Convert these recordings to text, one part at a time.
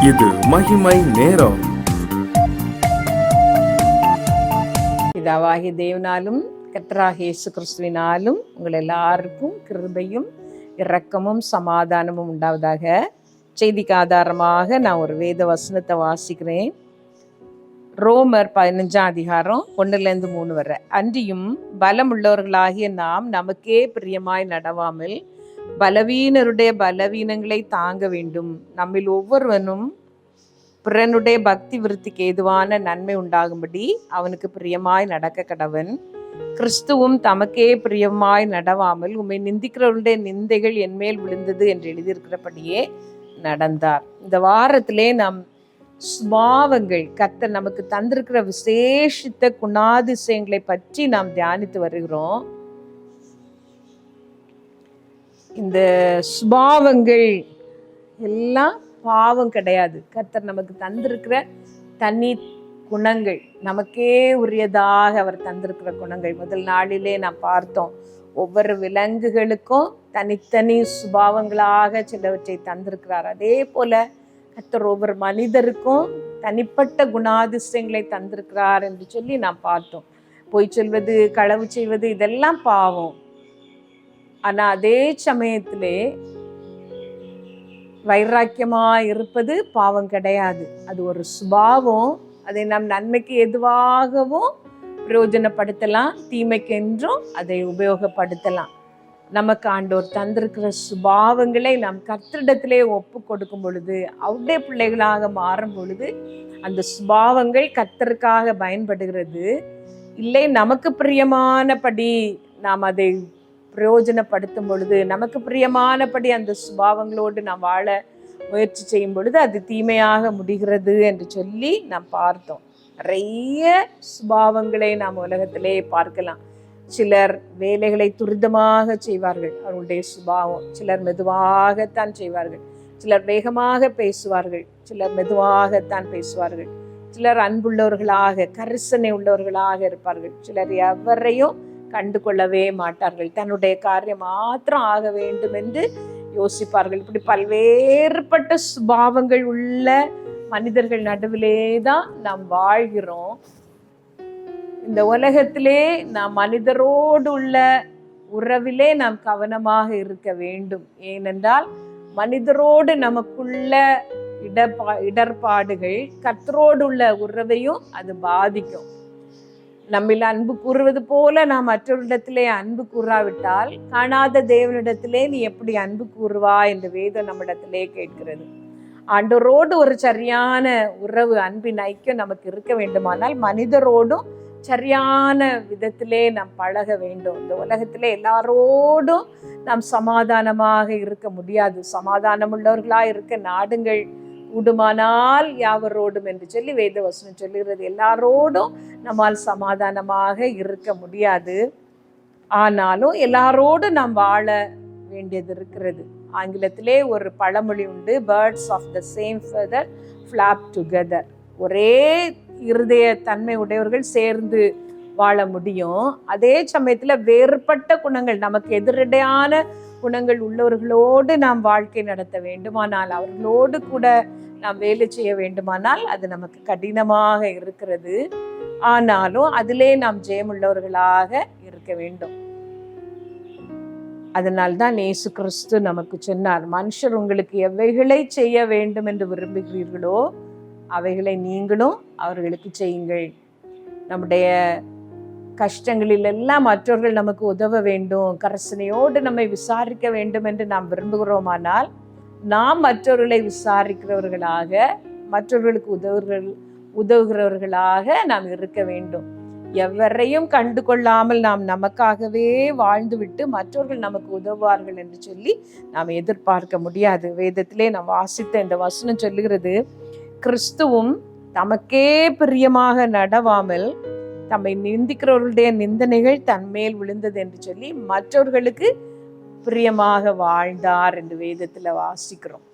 இது மகிமை நேரம். பிதாவாகிய தேவனாலும் கர்த்தராகிய இயேசு கிறிஸ்துவினாலும் உங்கள் எல்லாருக்கும் கிருபையும் இரக்கமும் சமாதானமும் உண்டாவதாக. செய்திக்கு ஆதாரமாக நான் ஒரு வேத வசனத்தை வாசிக்கிறேன். ரோமர் 15 அதிகாரம் 1-3 வரை. அன்றியும் பலமுள்ளவர்களாகிய நாம் நமக்கே பிரியமாய் நடவாமல் பலவீனருடைய பலவீனங்களை தாங்க வேண்டும். நம்மில் ஒவ்வொருவனும் பிறனுடைய பக்தி விருத்திக்கு ஏதுவான நன்மை உண்டாகும்படி அவனுக்கு பிரியமாய் நடக்க கடவன். கிறிஸ்துவும் தமக்கே பிரியமாய் நடவாமல் உம்மை நிந்திக்கிறவருடைய நிந்தைகள் என்மேல் விழுந்தது என்று எழுதியிருக்கிறபடியே நடந்தார். இந்த வாரத்திலே நாம் சுபாவங்கள், கர்த்தர் நமக்கு தந்திருக்கிற விசேஷித்த குணாதிசயங்களை பற்றி நாம் தியானித்து வருகிறோம். இந்த சுபாவங்கள் எல்லாம் பாவம் கிடையாது. கர்த்தர் நமக்கு தந்திருக்கிற தனி குணங்கள், நமக்கே உரியதாக அவர் தந்திருக்கிற குணங்கள். முதல் நாளிலே நாம் பார்த்தோம், ஒவ்வொரு விலங்குகளுக்கும் தனித்தனி சுபாவங்களாக சிலவற்றை தந்திருக்கிறார். அதே போல கர்த்தர் ஒவ்வொரு மனிதருக்கும் தனிப்பட்ட குணாதிசயங்களை தந்திருக்கிறார் என்று சொல்லி நாம் பார்த்தோம். பொய் சொல்வது, களவு செய்வது இதெல்லாம் பாவம். ஆனா அதே சமயத்திலே வைராக்கியமாக இருப்பது பாவம் கிடையாது. அது ஒரு சுபாவம். அதை நம் நன்மைக்கு எதுவாகவும் பிரயோஜனப்படுத்தலாம், தீமைக்கு என்றும் அதை உபயோகப்படுத்தலாம். நமக்கு ஆண்டவர் தந்திருக்கிற சுபாவங்களை நாம் கர்த்தரிடத்திலே ஒப்பு கொடுக்கும் பொழுது, அவருடைய பிள்ளைகளாக மாறும் பொழுது அந்த சுபாவங்கள் கர்த்தருக்காக பயன்படுகிறது. இல்லை, நமக்கு பிரியமானபடி நாம் அதை பிரயோஜனப்படுத்தும் பொழுது, நமக்கு பிரியமானபடி அந்த சுபாவங்களோடு நாம் வாழ முயற்சி செய்யும் பொழுது அது தீமையாக முடிகிறது என்று சொல்லி நாம் பார்த்தோம். நிறைய சுபாவங்களை நாம் உலகத்திலே பார்க்கலாம். சிலர் வேலைகளை துரிதமாக செய்வார்கள், அவர்களுடைய சுபாவம். சிலர் மெதுவாகத்தான் செய்வார்கள். சிலர் வேகமாக பேசுவார்கள், சிலர் மெதுவாகத்தான் பேசுவார்கள். சிலர் அன்புள்ளவர்களாக, கரிசனை உள்ளவர்களாக இருப்பார்கள். சிலர் எவரையும் கண்டு கொள்ளவே மாட்டார்கள். தன்னுடைய காரியம் மாத்திரம் ஆக வேண்டும் என்று யோசிப்பார்கள். இப்படி பல்வேறுபட்ட சுபாவங்கள் உள்ள மனிதர்கள் நடுவிலே தான் நாம் வாழ்கிறோம். இந்த உலகத்திலே நாம் மனிதரோடு உள்ள உறவிலே நாம் கவனமாக இருக்க வேண்டும். ஏனென்றால் மனிதரோடு நமக்குள்ள இடர்பாடுகள் கர்த்தரோடு உள்ள உறவையும் அது பாதிக்கும். நம்மில் அன்பு கூறுவது போல நாம் மற்றவரிடத்திலே அன்பு கூறாவிட்டால் காணாத தேவனிடத்திலே நீ எப்படி அன்பு கூறுவா என்று வேதம் நம்மிடத்திலே கேட்கிறது. ஆண்டவரோடு ஒரு சரியான உறவு, அன்பின் ஐக்கியம் நமக்கு இருக்க வேண்டுமானால் மனிதரோடும் சரியான விதத்திலே நாம் பழக வேண்டும். இந்த உலகத்திலே எல்லாரோடும் நாம் சமாதானமாக இருக்க முடியாது. சமாதானம் உள்ளவர்களாக இருக்க நாடுங்கள், கூடுமானால் யாவரோடும் என்று சொல்லி வேத வசனம் சொல்லுகிறது. எல்லாரோடும் நம்மால் சமாதானமாக இருக்க முடியாது. ஆனாலும் எல்லாரோடும் நாம் வாழ வேண்டியது இருக்கிறது. ஆங்கிலத்திலே ஒரு பழமொழி உண்டு, birds of the same feather flock together. ஒரே இருதய தன்மை உடையவர்கள் சேர்ந்து வாழ முடியும். அதே சமயத்தில் வேறுபட்ட குணங்கள், நமக்கு எதிரடையான குணங்கள் உள்ளவர்களோடு நாம் வாழ்க்கை நடத்த வேண்டுமானால், அவர்களோடு கூட நாம் வேலை செய்ய வேண்டுமானால் அது நமக்கு கடினமாக இருக்கிறது. ஆனாலும் அதிலே நாம் ஜெயமுள்ளவர்களாக இருக்க வேண்டும். அதனால்தான் இயேசு கிறிஸ்து நமக்கு சொன்னார், மனுஷர் உங்களுக்கு எவைகளை செய்ய வேண்டும் என்று விரும்புகிறீர்களோ அவைகளை நீங்களும் அவர்களுக்கு செய்யுங்கள். நம்முடைய கஷ்டங்களில் எல்லாம் மற்றவர்கள் நமக்கு உதவ வேண்டும், கரிசனையோடு நம்மை விசாரிக்க வேண்டும் என்று நாம் விரும்புகிறோமானால் நாம் மற்றவர்களை விசாரிக்கிறவர்களாக, மற்றவர்களுக்கு உதவுகிறவர்களாக நாம் இருக்க வேண்டும். எவரையும் கண்டு கொள்ளாமல் நாம் நமக்காகவே வாழ்ந்துவிட்டு மற்றவர்கள் நமக்கு உதவுவார்கள் என்று சொல்லி நாம் எதிர்பார்க்க முடியாது. வேதத்திலே நாம் வாசித்த இந்த வசனம் சொல்லுகிறது, கிறிஸ்துவும் தமக்கே பிரியமாக நடவாமல் தம்மை நிந்திக்கிறவர்களுடைய நிந்தனைகள் தன்மேல் விழுந்தது என்று சொல்லி மற்றவர்களுக்கு பிரியமாக வாழ்ந்தார் என்று வேதத்துல வாசிக்கிறோம்.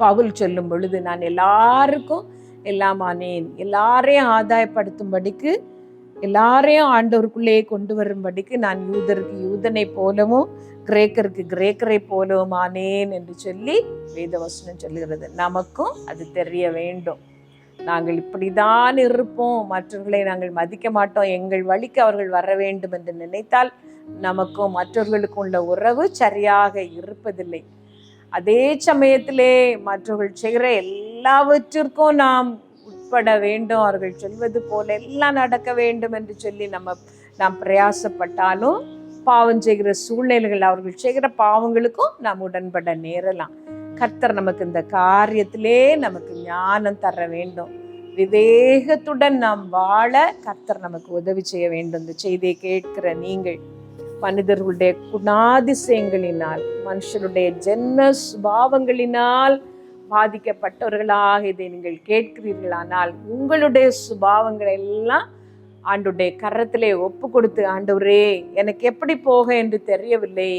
பவுல் சொல்லும் பொழுது, நான் எல்லாருக்கும் எல்லாமானேன், எல்லாரையும் ஆதாயப்படுத்தும்படிக்கு எல்லாரையும் ஆண்டவருக்குள்ளே கொண்டு வரும்படிக்கு நான் யூதருக்கு யூதனை போலவும் கிரேக்கருக்கு கிரேக்கரை போலவும் ஆனேன் என்று சொல்லி வேதவசனம் சொல்லுகிறது. நமக்கும் அது தெரிய வேண்டும். நாங்கள் இப்படிதான் இருப்போம், மற்றவர்களை நாங்கள் மதிக்க மாட்டோம், எங்கள் வழிக்கு அவர்கள் வர வேண்டும் என்று நினைத்தால் நமக்கும் மற்றவர்களுக்கும் உள்ள உறவு சரியாக இருப்பதில்லை. அதே சமயத்திலே மற்றவர்கள் செய்கிற எல்லாவற்றிற்கும் நாம் உட்பட வேண்டும், அவர்கள் சொல்வது போல எல்லாம் நடக்க வேண்டும் என்று சொல்லி நாம் பிரயாசப்பட்டாலும் பாவம் செய்கிற சூழ்நிலைகள், அவர்கள் செய்கிற பாவங்களுக்கும் நாம் உடன்பட நேரலாம். கர்த்தர் நமக்கு இந்த காரியத்திலே நமக்கு ஞானம் தர வேண்டும். விவேகத்துடன் நாம் வாழ கர்த்தர் நமக்கு உதவி செய்ய வேண்டும். இந்த செய்தியை கேட்கிற நீங்கள் மனிதர்களுடைய குணாதிசயங்களினால், மனுஷருடைய ஜென்ம சுபாவங்களினால் பாதிக்கப்பட்டவர்களாக இதை நீங்கள் கேட்கிறீர்களானால் உங்களுடைய சுபாவங்களை எல்லாம் ஆண்டுடைய கரத்திலே ஒப்பு கொடுத்து, ஆண்டவரே எனக்கு எப்படி போக என்று தெரியவில்லை,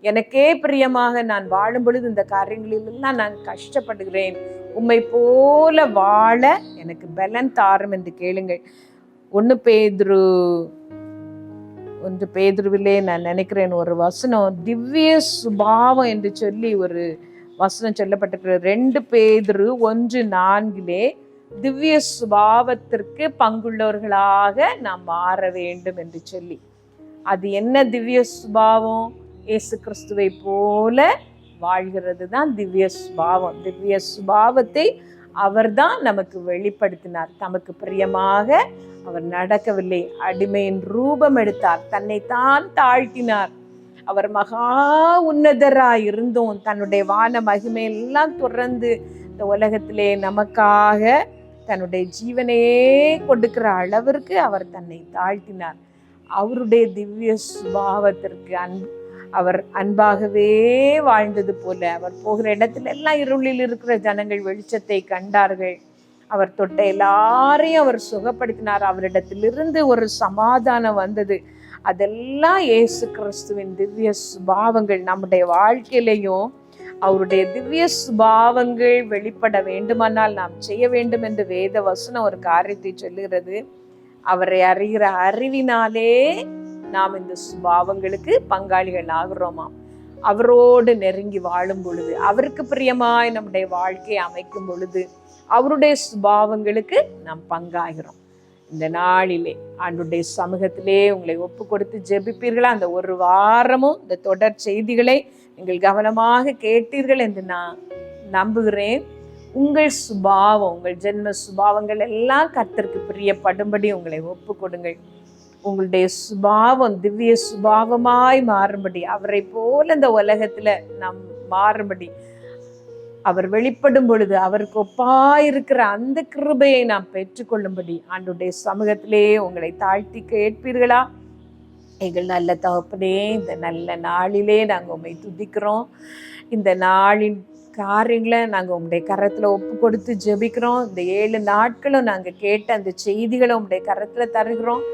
எனக்கே பிரியமாக நான் வாழும் பொழுது இந்த காரியங்களிலெல்லாம் நான் கஷ்டப்படுகிறேன், உம்மை போல வாழ எனக்கு பலன் தாரும் என்று கேளுங்கள். 1 பேதுருவிலே நான் நினைக்கிறேன் ஒரு வசனம், திவ்ய சுபாவம் என்று சொல்லி ஒரு வசனம் சொல்லப்பட்டிருக்கிற 2 பேதுரு 1:4 திவ்ய சுபாவத்திற்கு பங்குள்ளவர்களாக நாம் மாற வேண்டும் என்று சொல்லி. அது என்ன திவ்ய சுபாவம்? இயேசு கிறிஸ்துவை போல வாழ்கிறது தான் திவ்ய சுபாவம். திவ்ய சுபாவத்தை அவர்தான் நமக்கு வெளிப்படுத்தினார். தமக்கு பிரியமாக அவர் நடக்கவில்லை, அடிமையின் ரூபம் எடுத்தார், தன்னைத்தான் தாழ்த்தினார். அவர் மகா உன்னதராய் இருந்தோம் தன்னுடைய வான மகிமையெல்லாம் துறந்து இந்த உலகத்திலே நமக்காக தன்னுடைய ஜீவனையே கொடுக்கிற அளவிற்கு அவர் தன்னை தாழ்த்தினார். அவருடைய திவ்ய சுபாவத்திற்கு அவர் அன்பாகவே வாழ்ந்தது போல, அவர் போகிற இடத்துல எல்லாம் இருளில் இருக்கிற ஜனங்கள் வெளிச்சத்தை கண்டார்கள். அவர் தொட்ட எல்லாரையும் அவர் சுகப்படுத்தினார். அவரிடத்திலிருந்து ஒரு சமாதானம் வந்தது. அதெல்லாம் இயேசு கிறிஸ்துவின் திவ்ய சுபாவங்கள். நம்முடைய வாழ்க்கையிலையும் அவருடைய திவ்ய சுபாவங்கள் வெளிப்பட வேண்டுமானால் நாம் செய்ய வேண்டும் என்று வேத வசனம் ஒரு காரியத்தை சொல்லுகிறது. அவரை அறிகிற அறிவினாலே நாம் இந்த சுபாவங்களுக்கு பங்காளிகள் ஆகிறோமா. அவரோடு நெருங்கி வாழும் பொழுது, அவருக்கு பிரியமாய் நம்முடைய வாழ்க்கையை அமைக்கும் பொழுது அவருடைய சுபாவங்களுக்கு நாம் பங்காகிறோம். இந்த நாளிலே ஆண்டுடைய சமூகத்திலே உங்களை ஒப்பு கொடுத்து ஜெபிப்பீர்களா? அந்த ஒரு வாரமும் இந்த தொடர் செய்திகளை நீங்கள் கவனமாக கேட்டீர்கள் என்று நான் நம்புகிறேன். உங்கள் சுபாவம், உங்கள் ஜென்ம சுபாவங்கள் எல்லாம் கர்த்தருக்கு பிரியப்படும்படி உங்களை ஒப்பு கொடுங்கள். உங்களுடைய சுபாவம் திவ்ய சுபாவமாய் மாறும்படி, அவரை போல இந்த உலகத்துல நாம் மாறும்படி, அவர் வெளிப்படும் பொழுது அவருக்கு ஒப்பாயிருக்கிற அந்த கிருபையை நாம் பெற்றுக்கொள்ளும்படி ஆண்டுடைய சமூகத்திலே உங்களை தாழ்த்தி கேட்பீர்களா? எங்கள் நல்ல தகப்பனே, இந்த நல்ல நாளிலே நாங்கள் உண்மை துதிக்கிறோம். இந்த நாளின் காரியங்களை நாங்கள் உங்களுடைய கரத்தில் ஒப்பு கொடுத்து ஜெபிக்கிறோம். இந்த 7 நாட்களும் நாங்கள் கேட்ட அந்த செய்திகளை உங்களுடைய கரத்தில் தருகிறோம்.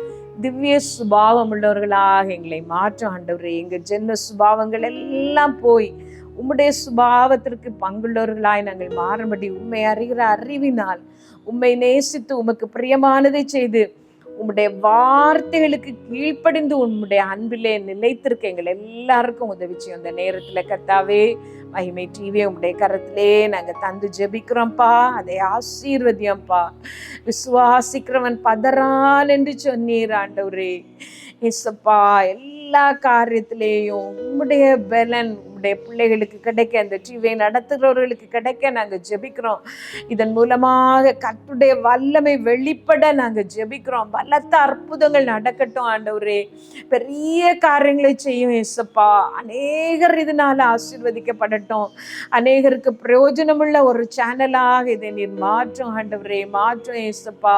திவ்ய சுபாவம் உள்ளவர்களாக எங்களை மாற்றும் ஆண்டவரே. எங்கள் ஜென்ம சுபாவங்கள் எல்லாம் போய் உம்முடைய சுபாவத்திற்கு பங்குள்ளவர்களாய் நாங்கள் மாறும்படி, உம்மை அறிகிற அறிவினால், உம்மை நேசித்து உமக்கு பிரியமானதை செய்து உம்முடைய வார்த்தைகளுக்கு கீழ்ப்படிந்து உம்முடைய அன்பிலே நிலைத்திருக்க எங்கள் எல்லாருக்கும் உதவி செய்யும். அந்த நேரத்தில் கர்த்தாவே, மகிமை டிவியை உம்முடைய கரத்திலே நாங்கள் தந்து ஜெபிக்கிறோம்ப்பா. அதை ஆசீர்வதியம்ப்பா. விசுவாசிக்கிறவன் பதறான் என்று சொன்னீர் ஆண்டவரே. இயேசப்பா, எல்லா காரியத்திலேயும் உம்முடைய பலன் உம்முடைய பிள்ளைகளுக்கு கிடைக்க, அந்த டிவியை நடத்துகிறவர்களுக்கு கிடைக்க நாங்கள் ஜெபிக்கிறோம். இதன் மூலமாக கர்த்தருடைய வல்லமை வெளிப்பட நாங்கள் ஜெபிக்கிறோம். பலத்த அற்புதங்கள் நடக்கட்டும் ஆண்டவரே. பெரிய காரியங்களை செய்யும் இயேசப்பா. அநேகர் இதனால ஆசீர்வதிக்கப்படட்டும். அநேகருக்கு பிரயோஜனமுள்ள ஒரு சேனலாக இதை நீர் மாற்றும் ஆண்டவரே, மாற்றும் இயேசப்பா.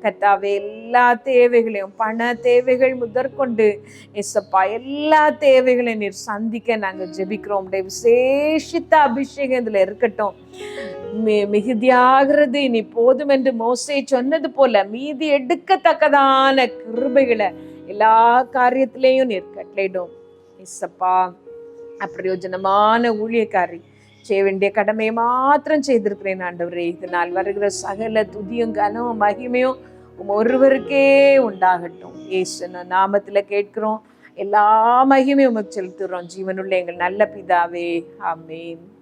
கர்த்தாவே, எல்லா தேவைகளையும், பண தேவைகள் முதற்கொண்டு இயேசப்பா எல்லா தேவைகளையும் நீர் சந்திக்க நாங்கள் ஜெபிக்கிறோம். உடைய விசேஷித்த அபிஷேகம் இதில் இருக்கட்டும். மிகுதியாகிறது இனி போதும் என்று மோசே சொன்னது போல மீதி எடுக்கத்தக்கதான கிருபைகளை எல்லா காரியத்திலையும் நீர் கட்டளையிடும் இயேசப்பா. அப்பிரயோஜனமான ஊழியக்காரி செய்ய வேண்டிய கடமையை மாத்திரம் செய்திருக்கிறேன் ஆண்டவரே. இதனால் வருகிற சகல துதியும் கனமும் மகிமையும் ஒருவருக்கே உண்டாகட்டும். இயேசு நாமத்துல கேட்கிறோம். எல்லா மகிமையும் உமக்கு செலுத்துறோம். ஜீவனுள்ள எங்கள் நல்ல பிதாவே, ஆமென்.